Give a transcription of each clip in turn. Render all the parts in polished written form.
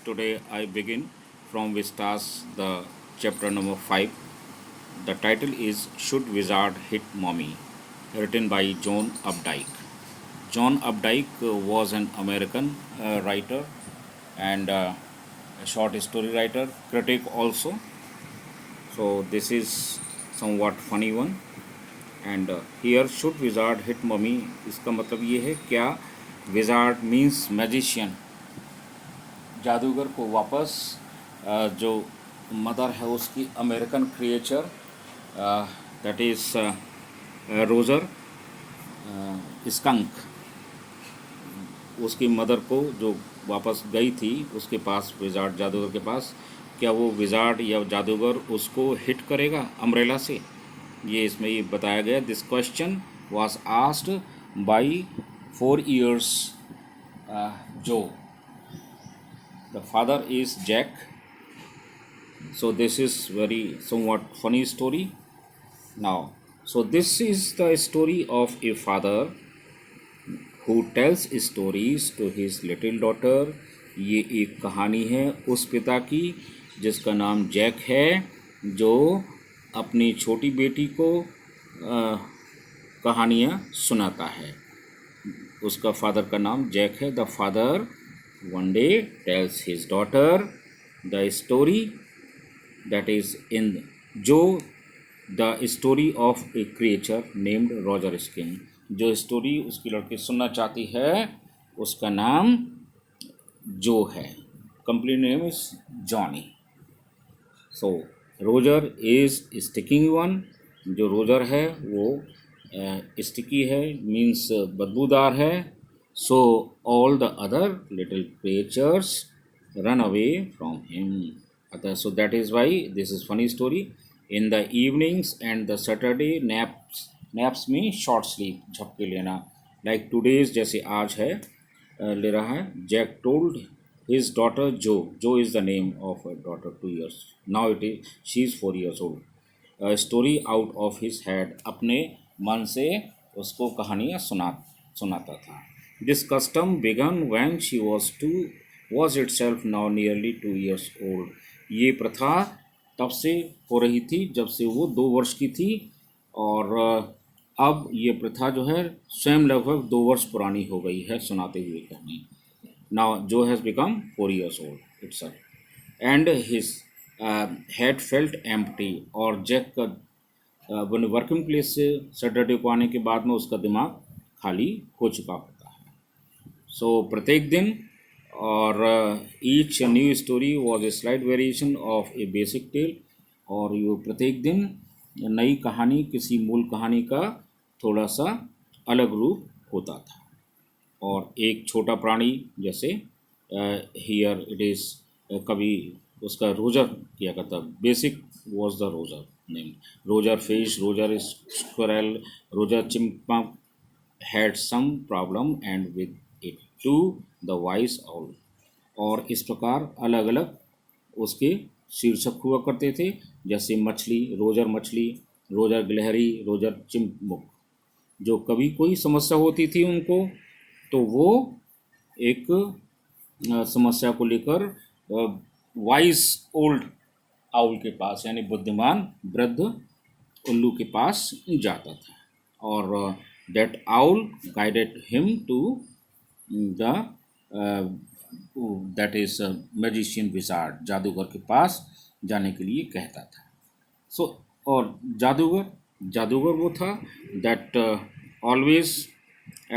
Today I begin from Vistas, the chapter number 5. The title is Should Wizard Hit Mommy? Written by John Updike. John Updike was an American writer and a short story writer, critic also. So this is somewhat funny one. And here should wizard hit mummy, इसका मतलब ये है क्या wizard means magician, जादूगर को वापस जो mother है उसकी American creature that is Roger skunk, उसकी मदर को जो वापस गई थी उसके पास, विजार्ड जादूगर के पास, क्या वो विजार्ड या जादूगर उसको हिट करेगा अम्ब्रेला से, ये इसमें ये बताया गया. This question was asked by 4 years Jo. The father is Jack. So this is very somewhat funny story. Now, so this is the story of a father who tells stories to his little daughter. ये एक कहानी है उस पिता की जिसका नाम Jack है, जो अपनी छोटी बेटी को कहानियाँ सुनाता है. उसका फादर का नाम जैक है. The father one day tells his daughter the story that is in Jo the story of a creature named Roger skin. जो स्टोरी उसकी लड़की सुनना चाहती है उसका नाम जो है. Complete name is Johnny. So Roger is sticking one. जो रोजर है वो स्टिकी है, मीन्स बदबूदार है. So all the other little creatures run away from him. अतः so that is why this is funny story. In the evenings and the Saturday naps, naps में short sleep, झपके लेना, like today's जैसे आज है ले रहा है. Jack told his daughter Jo is the name of a daughter, 2 years now she is 4 years old, a story out of his head. अपने मन से उसको कहानियाँ सुनाता था. This custom began when she was itself now nearly 2 years old. ये प्रथा तब से हो रही थी जब से वो 2 वर्ष की थी, और अब ये प्रथा जो है स्वयं लगभग 2 वर्ष पुरानी हो गई है सुनाते हुए कहानी. Now Joe has become 4 years old itself, and his head felt empty. और जैक का वर्किंग प्लेस से सैटरडे को आने के बाद में उसका दिमाग खाली हो चुका होता है. सो प्रत्येक दिन, और each new story was a slight variation of a basic tale. और ये प्रत्येक दिन नई कहानी किसी मूल कहानी का थोड़ा सा अलग रूप होता था. और एक छोटा प्राणी जैसे हियर इट इज़, कभी उसका रोजर किया करता. Basic was the Roger name. Roger fish, Roger squirrel, Roger chimp had some problem and with it to the vice all. और इस प्रकार अलग अलग उसके शीर्षक हुआ करते थे, जैसे मछली, रोजर गिलहरी, रोजर चिंपमुक. जो कभी कोई समस्या होती थी उनको, तो वो एक समस्या को लेकर वाइस ओल्ड आउल के पास, यानी बुद्धिमान वृद्ध उल्लू के पास जाता था. और that owl guided him to the that is magician wizard, जादूगर के पास जाने के लिए कहता था. सो और जादूगर वो था that always,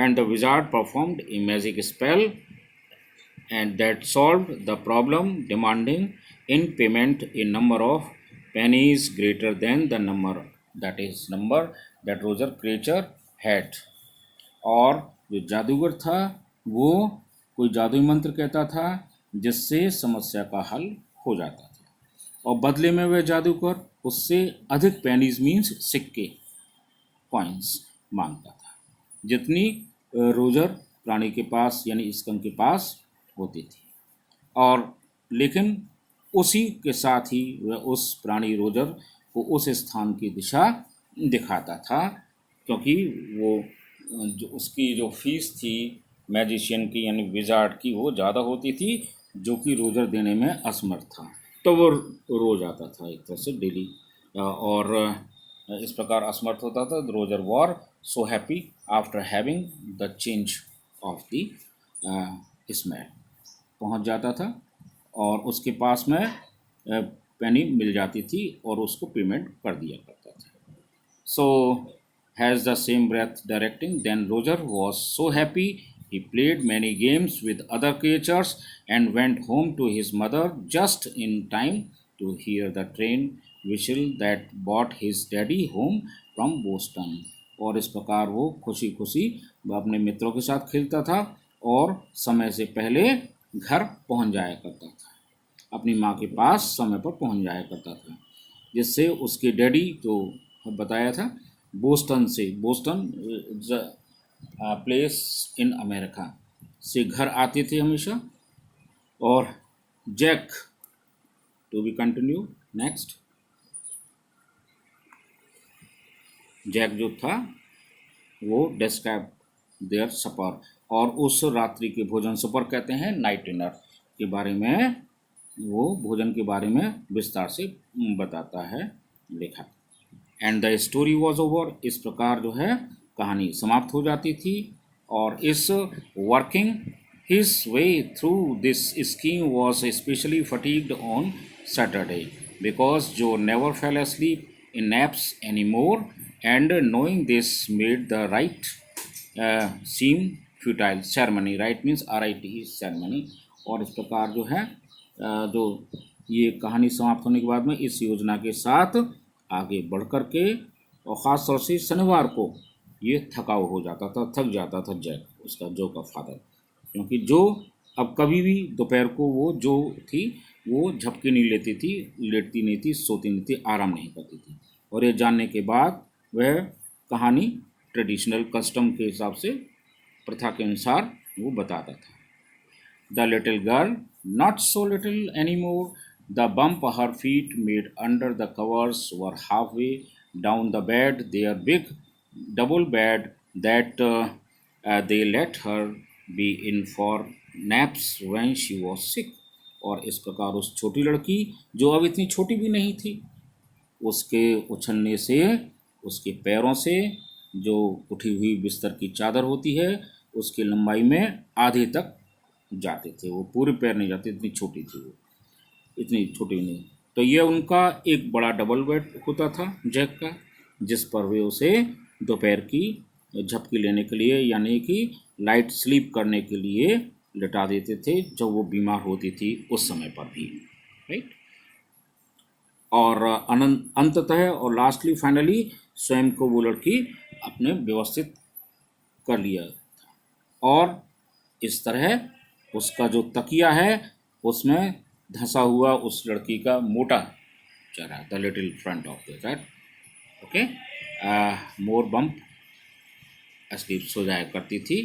and the wizard performed a magic spell and that solved the problem, demanding in payment a number of pennies greater than the number that Roger creature had. और जो जादूगर था वो कोई जादुई मंत्र कहता था जिससे समस्या का हल हो जाता था, और बदले में वह जादूगर उससे अधिक पेनीज मीन्स सिक्के, कॉइन्स मांगता था जितनी रोजर प्राणी के पास यानी स्कंक के पास होती थी. और लेकिन उसी के साथ ही वह उस प्राणी रोजर को उस स्थान की दिशा दिखाता था, क्योंकि वो जो उसकी जो फीस थी मैजिशियन की यानी विजार्ड की वो ज़्यादा होती थी, जो कि रोज़र देने में असमर्थ था। तो वो रोज आता था एक तरह से डेली, और इस प्रकार असमर्थ होता था। Roger war so happy after having the change of the smell, पहुंच जाता था और उसके पास में पेनी मिल जाती थी और उसको पेमेंट कर दिया करता था। So, has the same breath directing. Then Roger was so happy. He played many games with other creatures and went home to his mother just in time to hear the train whistle that brought his daddy home from Boston. और इस प्रकार वो खुशी खुशी अपने मित्रों के साथ खेलता था और समय से पहले घर पहुंच जाया करता था, अपनी माँ के पास समय पर पहुंच जाया करता था, जिससे उसके डैडी जो बताया था बोस्टन से, बोस्टन प्लेस इन अमेरिका से घर आते थे हमेशा। और Jack, to be continue next, Jack जो था वो डिस्क्राइब देयर सपर, और उस रात्रि के भोजन, सपर कहते हैं नाइट डिनर के बारे में, वो भोजन के बारे में विस्तार से बताता है, लिखा। And the story was over, इस प्रकार जो है कहानी समाप्त हो जाती थी। और is working his way through this scheme was specially fatigued on Saturday because Jo never fell asleep in naps anymore, and knowing this made the right seem futile ceremony. Right means RIT ceremony। और इस प्रकार जो है जो ये कहानी समाप्त होने के बाद में इस योजना के साथ आगे बढ़ कर के, और ख़ास तौर से शनिवार को ये थकाऊ हो जाता था, थक जाता था जैक, उसका जो का फादर, क्योंकि जो अब कभी भी दोपहर को वो जो थी वो झपकी नहीं लेती थी, लेटती नहीं थी, सोती नहीं थी, आराम नहीं करती थी। और ये जानने के बाद वह कहानी ट्रेडिशनल कस्टम के हिसाब से, प्रथा के अनुसार वो बताता था। The little girl, not so little anymore, the bump her feet made under the covers were halfway down the bed, their big double bed that they let her be in for naps when she was sick। और इस प्रकार उस छोटी लड़की, जो अब इतनी छोटी भी नहीं थी, उसके उछलने से, उसके पैरों से जो उठी हुई बिस्तर की चादर होती है उसकी लंबाई में आधे तक जाते थे, वो पूरे पैर नहीं जाते, इतनी छोटी थी वो, इतनी छोटी नहीं। तो ये उनका एक बड़ा डबल बेड होता था जैक का, जिस पर वे उसे दोपहर की झपकी लेने के लिए, यानी कि लाइट स्लीप करने के लिए लिटा देते थे, जब वो बीमार होती थी उस समय पर भी, राइट। और अंततः और लास्टली फाइनली स्वयं को वो लड़की अपने व्यवस्थित कर लिया, और इस तरह उसका जो तकिया है उसमें धंसा हुआ उस लड़की का मोटा चेहरा, the little front of that, okay, more bump sleep सो जाया करती थी।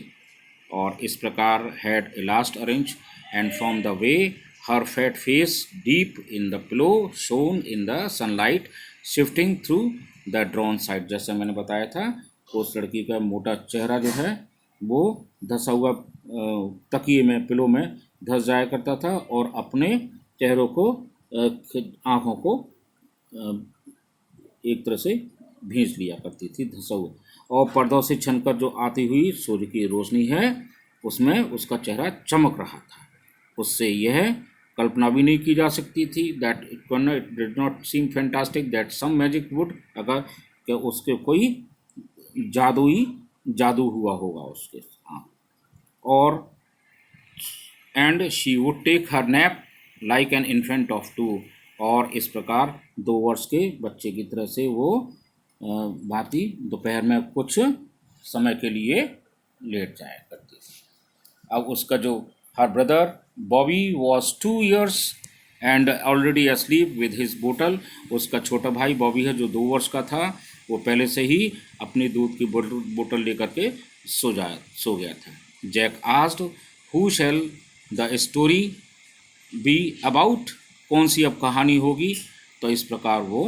और इस प्रकार had a last arrange and from the way her fat face deep in the pillow shown in the sunlight shifting through the drone side. जैसे मैंने बताया था, उस लड़की का मोटा चेहरा जो है वो धंसा हुआ तकिए में, पिलो में धंस जाया करता था, और अपने चेहरों को, आँखों को एक तरह से भींच लिया करती थी धंसा हुआ, और पर्दों से छनकर जो आती हुई सूर्य की रोशनी है उसमें उसका चेहरा चमक रहा था। उससे यह कल्पना भी नहीं की जा सकती थी that it did not seem fantastic that some magic would, अगर कि उसके कोई जादू हुआ होगा उसके, हाँ। और and she would take her nap like an infant of 2, और इस प्रकार 2 वर्ष के बच्चे की तरह से वो भांति दोपहर में कुछ समय के लिए लेट जाया करती थी। अब उसका जो her brother Bobby was 2 years and already asleep with his बोतल, उसका छोटा भाई बॉबी है जो 2 वर्ष का था, वो पहले से ही अपनी दूध की बोतल लेकर के सो गया था। Jack asked who shall the story be about, कौन सी अब कहानी होगी, तो इस प्रकार वो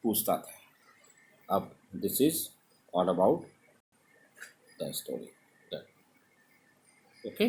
पूछता था। अब this is all about the story, okay.